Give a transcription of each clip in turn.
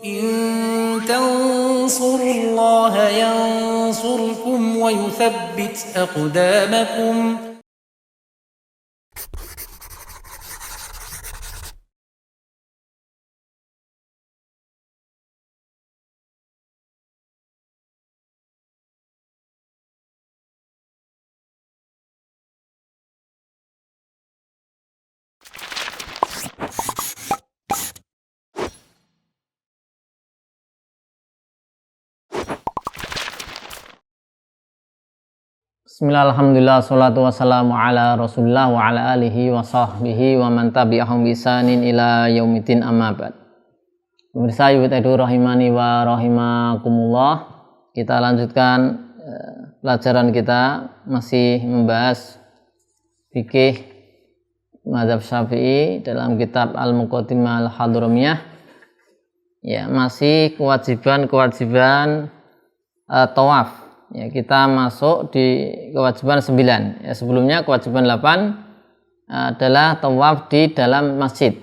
إن تنصروا الله ينصركم ويثبت أقدامكم. Bismillah, alhamdulillah, salatu wassalamu ala rasulullah wa ala alihi wa sahbihi wa man tabi'ahum bisanin ila yaumiddin amma ba'd. Pemirsa Yudhaidu rahimani wa rahimakumullah, kita lanjutkan pelajaran kita masih membahas fikih mazhab Syafi'i dalam kitab Al-Muqaddimah Al-Hadramiyah. Ya, masih kewajiban tawaf. Ya, kita masuk di kewajiban 9. Ya, sebelumnya kewajiban 8 adalah tawaf di dalam masjid.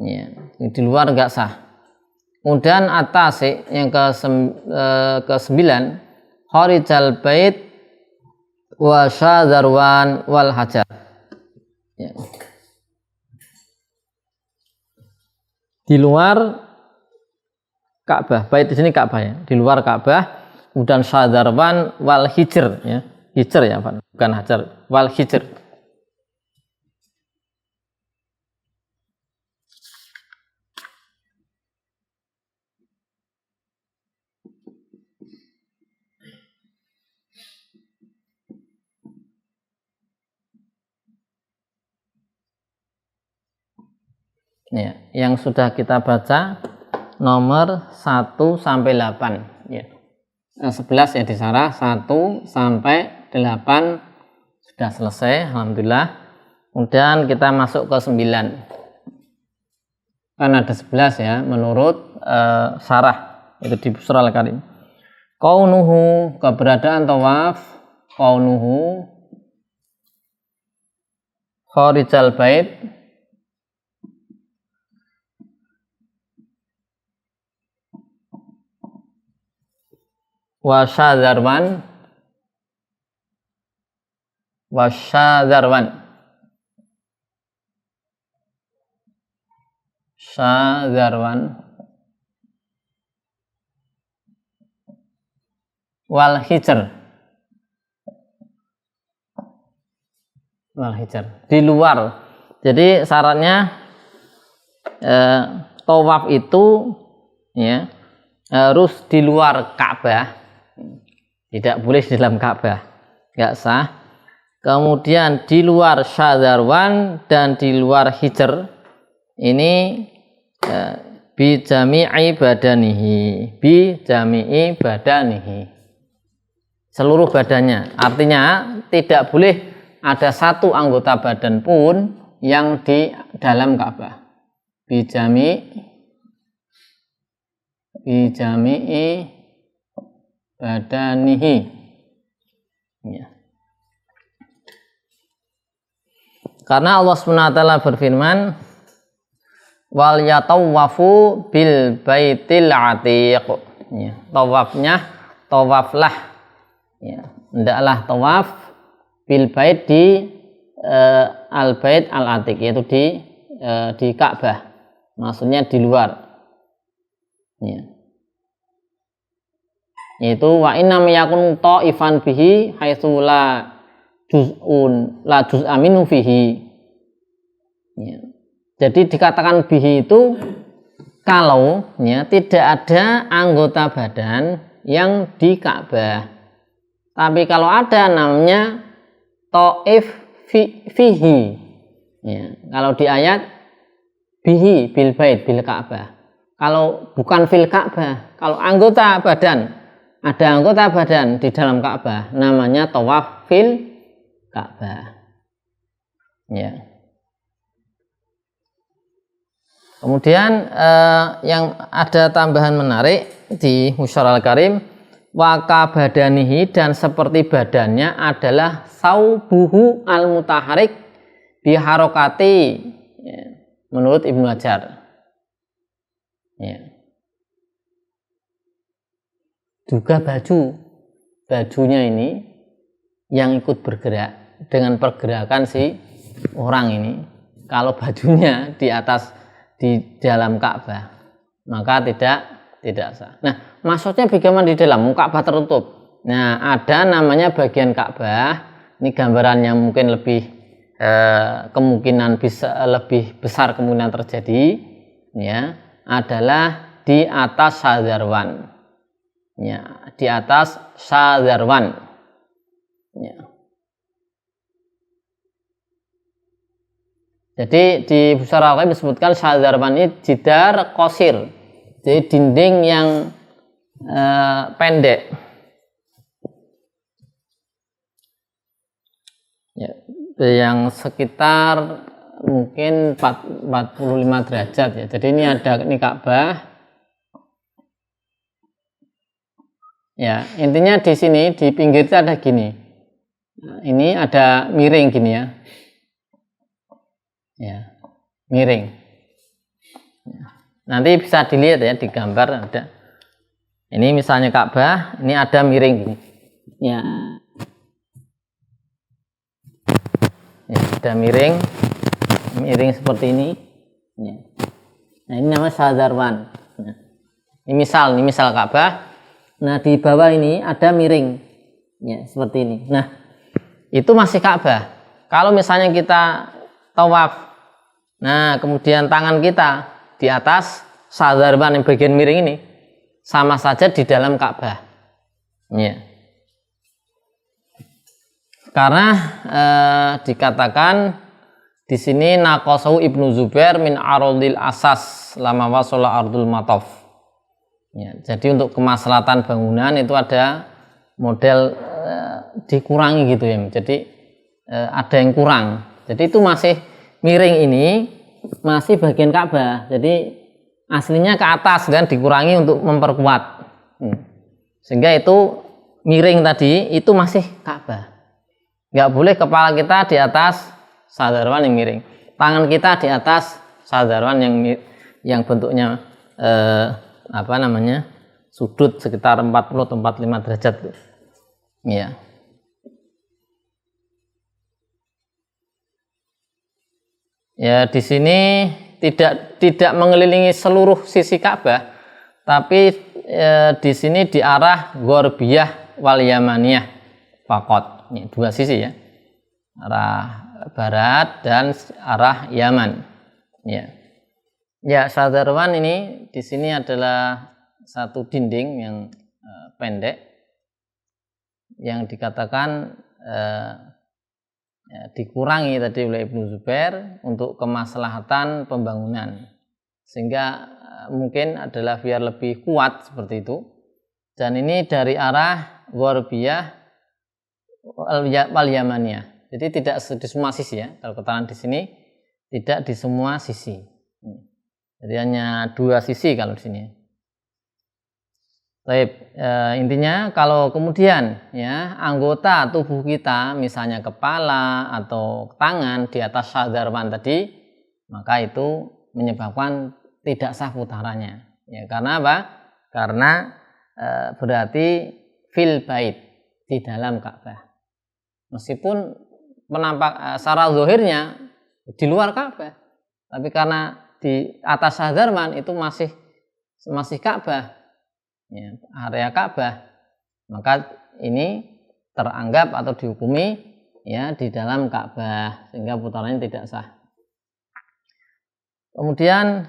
Ya, di luar enggak sah. Kemudian atas yang ke-9 kharijal bait wa syadzarwan wal hajar. Ya. Di luar Ka'bah. Bait di sini Ka'bah ya. Di luar Ka'bah. Kemudian syadzarwan wal hijr ya. Hijr ya, Pak. Bukan hajar, wal hijr. Ya, yang sudah kita baca nomor 1 sampai 8 ya. 11 ya disarah, 1 sampai 8 sudah selesai, alhamdulillah. Kemudian kita masuk ke 9. Kan ada 11 ya menurut syarah itu di Busral Karim. Kaunuhu, keberadaan tawaf, kaunuhu kharijal bait wa syadzarwan wal hijr di luar. Jadi syaratnya tawaf itu ya harus di luar Ka'bah. Tidak boleh di dalam Ka'bah, nggak sah. Kemudian di luar syadzarwan dan di luar hijr ini bi jami'i badanihi, seluruh badannya. Artinya tidak boleh ada satu anggota badan pun yang di dalam Ka'bah. Bi jami'i badanihi ya. Karena Allah SWT berfirman wal yatawwafu bil baitil atiq ya. Tawaflah ya. Hendaklah tawaf bil bait di al bait al atiq, yaitu di Ka'bah, maksudnya di luar ya. Yaitu wa inna yakun ta'ifan bihi haitsu la juz'a minhu fihi ya. Jadi dikatakan bihi itu kalau ya tidak ada anggota badan yang di Ka'bah. Tapi kalau ada namanya ta'if fihi ya. Kalau di ayat bihi bil bait bil Ka'bah. Kalau bukan fil Ka'bah, kalau anggota badan, ada anggota badan di dalam Ka'bah, namanya tawaf fil Ka'bah. Ya. Kemudian yang ada tambahan menarik di Musyarah Al-Karim, waka badanihi, dan seperti badannya adalah saubuhu al-mutaharik biharokati ya, menurut Ibnu Hajar ya. juga bajunya ini yang ikut bergerak dengan pergerakan si orang ini. Kalau bajunya di dalam Ka'bah, maka tidak sah. Nah, maksudnya bagaimana di dalam Ka'bah tertutup? Nah, ada namanya bagian Ka'bah. Ini gambaran yang mungkin lebih kemungkinan bisa lebih besar kemungkinan terjadi, ya, adalah di atas Syadzarwan. Ya, di atas Syadzarwan. Ya. Jadi di Busara Al-Qaim disebutkan Syadzarwan ini jidar qasir. Jadi dinding yang pendek. Ya, yang sekitar mungkin 45 derajat ya. Jadi ini Ka'bah. Ya, intinya di sini di pinggir itu ada gini. Nah, ini ada miring gini ya. Ya, miring. Ya. Nanti bisa dilihat ya di gambar ada. Ini misalnya Ka'bah, ini ada miring gini. Ya. Ya, ada miring seperti ini. Ya. Nah, ini namanya Syadzarwan. Nah, ini misal Ka'bah. Nah, di bawah ini ada miring, ya seperti ini. Nah, itu masih Ka'bah. Kalau misalnya kita tawaf, nah kemudian tangan kita di atas Syadzarwan yang bagian miring ini, sama saja di dalam Ka'bah. Ya. Karena dikatakan di sini naqasahu Ibnu Zubair min aradil asas lama wasala ardul mataf. Ya, jadi untuk kemaslahatan bangunan itu ada model dikurangi gitu ya. Jadi ada yang kurang. Jadi itu masih miring ini masih bagian Ka'bah. Jadi aslinya ke atas dan dikurangi untuk memperkuat. Sehingga itu miring tadi itu masih Ka'bah. Nggak boleh kepala kita di atas Syadzarwan yang miring. Tangan kita di atas Syadzarwan yang bentuknya sudut sekitar 40 atau 45 derajat. Ya. Ya, di sini tidak mengelilingi seluruh sisi Ka'bah, tapi di sini di arah Gharbiyah wal Yamaniyah fakot. Ini dua sisi ya. Arah barat dan arah Yaman. Ya. Ya, Syadzarwan ini di sini adalah satu dinding yang pendek yang dikatakan dikurangi tadi oleh Ibnu Zubair untuk kemaslahatan pembangunan, sehingga mungkin adalah biar lebih kuat seperti itu. Dan ini dari arah Gharbiyah wal Yamaniyah. Jadi tidak di semua sisi ya. Kalau keterangan di sini tidak di semua sisi. Jadi hanya dua sisi kalau di sini. Baik, intinya kalau kemudian ya anggota tubuh kita misalnya kepala atau tangan di atas Syadzarwan tadi, maka itu menyebabkan tidak sah putarannya. Ya, karena apa? Karena berarti fil bait, di dalam Ka'bah. Meskipun penampak secara zahirnya di luar Ka'bah, tapi karena di atas Syadzarwan itu masih Ka'bah, ya, area Ka'bah, maka ini teranggap atau dihukumi ya di dalam Ka'bah, sehingga putarannya tidak sah. Kemudian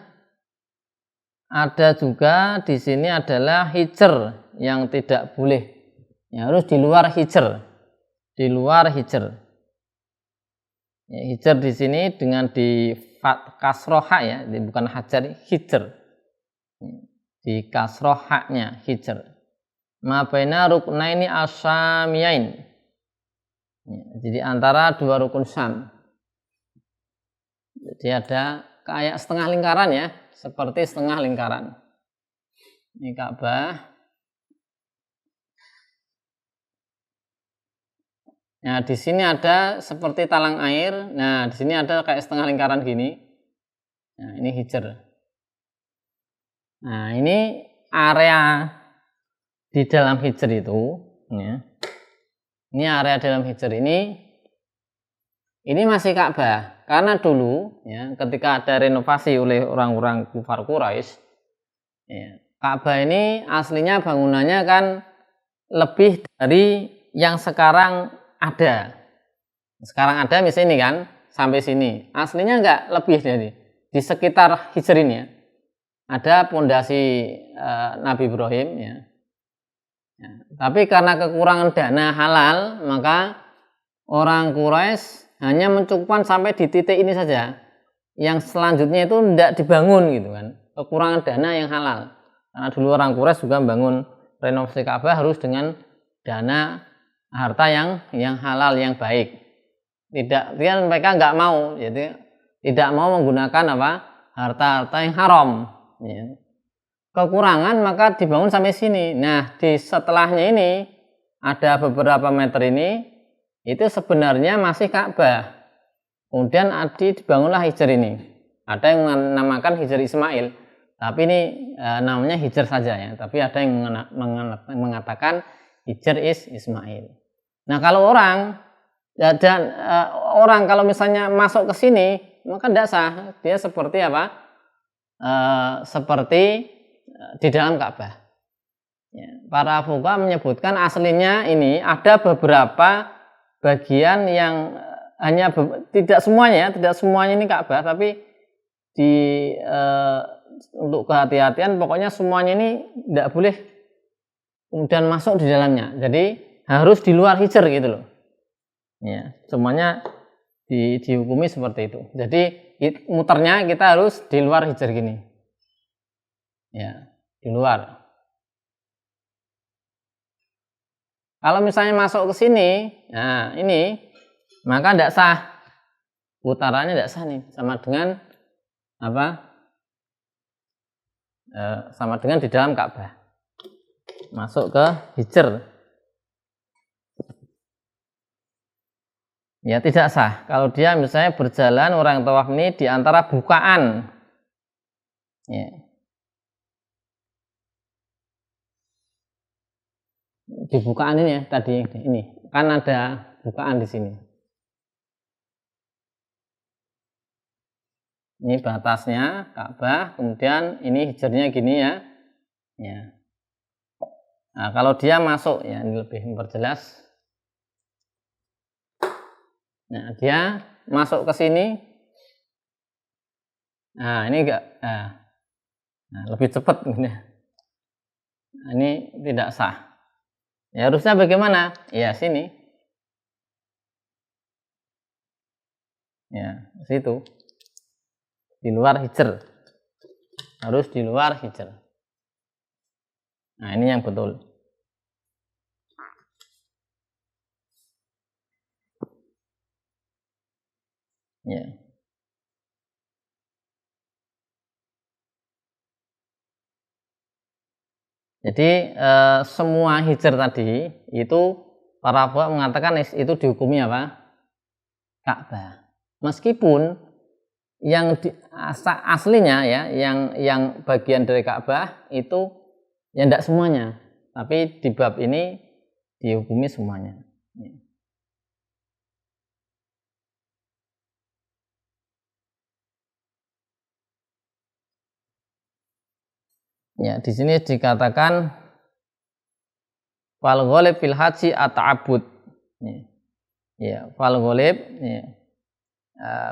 ada juga di sini adalah hijr yang tidak boleh, ya, harus di luar hijr, Ya, hijr di sini dengan di kasroha ya, bukan hajar, hijr. Di kasrohanya hijr. Ma baina ruknaini asyamiyain. Ya, jadi antara dua rukun Syam. Jadi ada kayak setengah lingkaran ya, seperti setengah lingkaran. Ini Ka'bah. Nah, di sini ada seperti talang air. Nah, di sini ada kayak setengah lingkaran gini. Nah, ini hijr. Nah, ini area di dalam hijr itu, ya, ini area dalam hijr ini masih Ka'bah, karena dulu ya, ketika ada renovasi oleh orang-orang kufar Quraisy, ya, Ka'bah ini aslinya bangunannya kan lebih dari yang sekarang ada. Sekarang ada misalnya ini kan sampai sini, aslinya enggak lebih dari di sekitar hijr ini ya. Ada pondasi Nabi Ibrahim ya. Ya. Tapi karena kekurangan dana halal, maka orang Quraisy hanya mencukupkan sampai di titik ini saja. Yang selanjutnya itu tidak dibangun gitu kan. Kekurangan dana yang halal. Karena dulu orang Quraisy juga membangun renovasi Ka'bah harus dengan dana harta yang halal, yang baik. Tidak, mereka nggak mau, jadi tidak mau menggunakan harta-harta yang haram. Ya. Kekurangan maka dibangun sampai sini. Nah, di setelahnya ini ada beberapa meter ini itu sebenarnya masih Ka'bah. Kemudian dibangunlah hijr ini. Ada yang menamakan hijr Ismail, tapi ini namanya hijr saja ya. Tapi ada yang mengatakan hijr Ismail. Nah, kalau orang orang kalau misalnya masuk ke sini maka tidak sah, dia seperti apa? Seperti di dalam Ka'bah. Ya, para fuqaha menyebutkan aslinya ini ada beberapa bagian yang hanya tidak semuanya ini Ka'bah, tapi untuk kehati-hatian pokoknya semuanya ini tidak boleh kemudian masuk di dalamnya. Jadi harus di luar hijr gitu loh. Ya, semuanya dihukumi seperti itu. Jadi muternya kita harus di luar hijr gini. Ya, di luar. Kalau misalnya masuk ke sini, nah ini maka tidak sah. Putarannya tidak sah nih, sama dengan apa? Sama dengan di dalam Ka'bah. Masuk ke hijr. Ya tidak sah. Kalau dia misalnya berjalan orang tawaf ini di antara bukaan. Ya. Di bukaan ini ya tadi ini kan ada bukaan di sini. Ini batasnya Ka'bah, kemudian ini hijrnya gini ya. Ya. Nah, kalau dia masuk ya ini lebih memperjelas. Nah, dia masuk ke sini. Nah, ini enggak lebih cepat ini. Nah, ini tidak sah. Ya harusnya bagaimana? Ya sini. Ya, situ. Di luar hijr. Harus di luar hijr. Nah, ini yang betul. Ya. Jadi semua hijr tadi itu para fuqaha mengatakan itu dihukumi apa? Ka'bah. Meskipun yang aslinya ya, yang bagian dari Ka'bah itu ya tidak semuanya, tapi di bab ini dihukumi semuanya. Ya, di sini dikatakan fal ghalib fil haji at-ta'abbud. Ya, fal ghalib ya.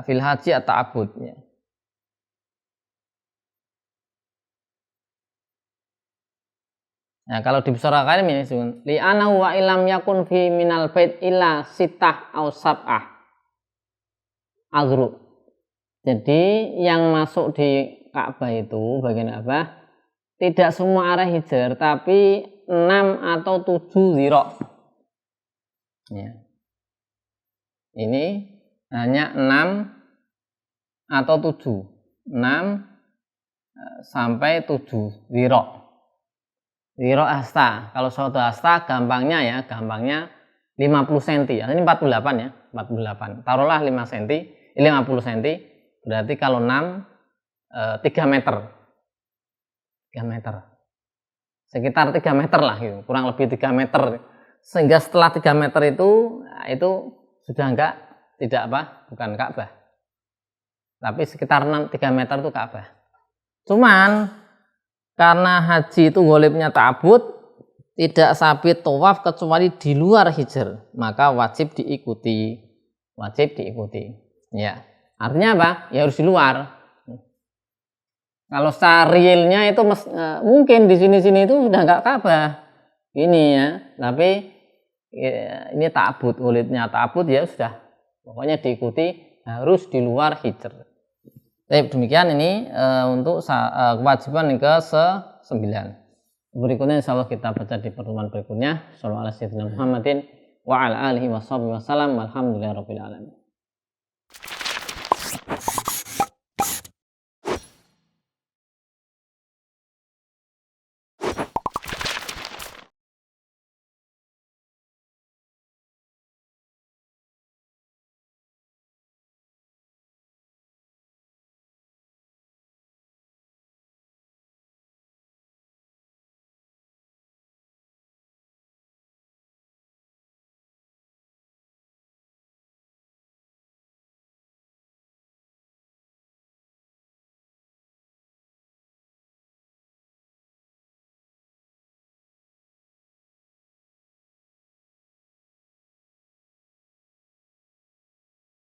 Fil haji at-ta'abbud ya. Nah, kalau di Busara Karim ini li anahu wa ilam yakun fi minal bait illa sitah aw sab'ah azru. Jadi yang masuk di Ka'bah itu bagian apa? Tidak semua arah hijr, tapi 6 atau 7 ziro. Ya. Ini hanya 6 atau 7. 6 sampai 7 ziro. Ziro hasta. Kalau suatu hasta gampangnya 50 cm ya. Ini 48 ya, 48. Taruhlah 5 cm, 50 cm. Berarti kalau 6 3 meter. 3 meter. sekitar 3 meter lah gitu, kurang lebih 3 meter, sehingga setelah 3 meter itu sudah bukan Ka'bah, tapi sekitar 3 meter itu Ka'bah. Cuman karena haji itu golibnya ta'abud, tidak sabit tawaf kecuali di luar hijr, maka wajib diikuti. Ya, artinya apa? Ya harus di luar. Kalau secara realnya itu mungkin di sini itu sudah nggak Ka'bah ini ya, tapi ya, ini ta'abud, golibnya ta'abud ya sudah, pokoknya diikuti, harus di luar hijr. Baik, demikian ini untuk kewajiban yang ke-9. Berikutnya insyaallah kita baca di pertemuan berikutnya. Shallallahu alaihi wasallam Muhammadin wa ala alihi wasallam. Walhamdulillahirabbil alamin.